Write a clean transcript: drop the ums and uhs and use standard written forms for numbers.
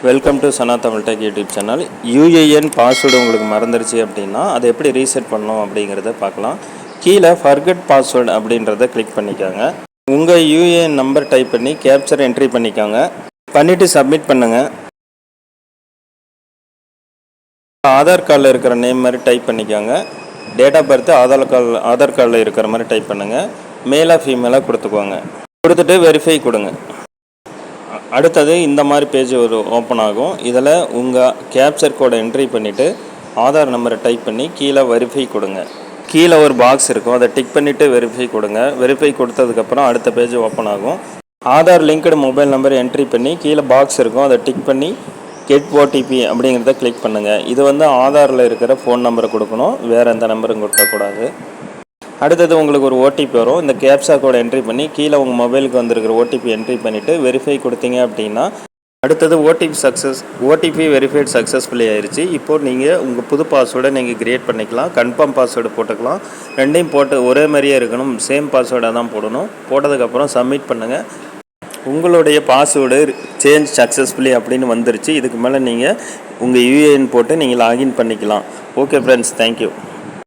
Welcome to Sana Tamil tech YouTube channel. UAN password உங்களுக்கு மறந்துருச்சு அப்படின்னா அதை எப்படி ரீசெட் பண்ணணும் அப்படிங்கிறத பார்க்கலாம். கீழே ஃபர்கெட் பாஸ்வேர்டு அப்படின்றத கிளிக் பண்ணிக்கோங்க. உங்கள் யூஏஎன் நம்பர் டைப் பண்ணி கேப்சர் என்ட்ரி பண்ணிக்கோங்க. பண்ணிவிட்டு சப்மிட் பண்ணுங்கள். ஆதார் கார்டில் இருக்கிற நேம் மாதிரி டைப் பண்ணிக்கோங்க. டேட் ஆஃப் பர்த் ஆதார் கார்டில் இருக்கிற மாதிரி டைப் பண்ணுங்கள். மேலாக ஃபீமேலாக கொடுத்துக்கோங்க. கொடுத்துட்டு வெரிஃபை கொடுங்க. அடுத்தது இந்த மாதிரி பேஜ் ஒரு ஓப்பன் ஆகும். இதில் உங்கள் கேப்சர் கோடை என்ட்ரி பண்ணிவிட்டு ஆதார் நம்பரை டைப் பண்ணி கீழே வெரிஃபை கொடுங்க. கீழே ஒரு பாக்ஸ் இருக்கும், அதை டிக் பண்ணிவிட்டு வெரிஃபை கொடுங்க. வெரிஃபை கொடுத்ததுக்கப்புறம் அடுத்த பேஜ் ஓப்பன் ஆகும். Aadhaar linked mobile number entry பண்ணி கீழே பாக்ஸ் இருக்கும், அதை டிக் பண்ணி கெட் ஓடிபி அப்படிங்கிறத கிளிக் பண்ணுங்கள். இது ஆதாரில் இருக்கிற ஃபோன் நம்பரை கொடுக்கணும், வேறு எந்த நம்பரும் கொடுக்கக்கூடாது. அடுத்தது உங்களுக்கு ஒரு ஓடிபி வரும். இந்த கேப்சா கோடை என்ட்ரி பண்ணி கீழே உங்கள் மொபைலுக்கு வந்திருக்கிற ஓடிபி என்ட்ரி பண்ணிவிட்டு வெரிஃபை கொடுத்தீங்க அப்படின்னா அடுத்தது ஓடிபி வெரிஃபைட் சக்ஸஸ்ஃபுல்லி ஆயிடுச்சு. இப்போது நீங்கள் உங்கள் புது பாஸ்வேர்டை நீங்கள் க்ரியேட் பண்ணிக்கலாம். கன்ஃபார்ம் பாஸ்வேர்டு போட்டுக்கலாம். ரெண்டையும் போட்டு ஒரே மாதிரியே இருக்கணும், சேம் பாஸ்வேர்டாக தான் போடணும். போட்டதுக்கப்புறம் சப்மிட் பண்ணுங்கள். உங்களுடைய பாஸ்வேர்டு சேஞ்ச் சக்ஸஸ்ஃபுல்லி அப்படின்னு வந்துருச்சு. இதுக்கு மேலே நீங்கள் உங்கள் யூஏஎன் போட்டு நீங்கள் லாகின் பண்ணிக்கலாம். Okay friends, thank you.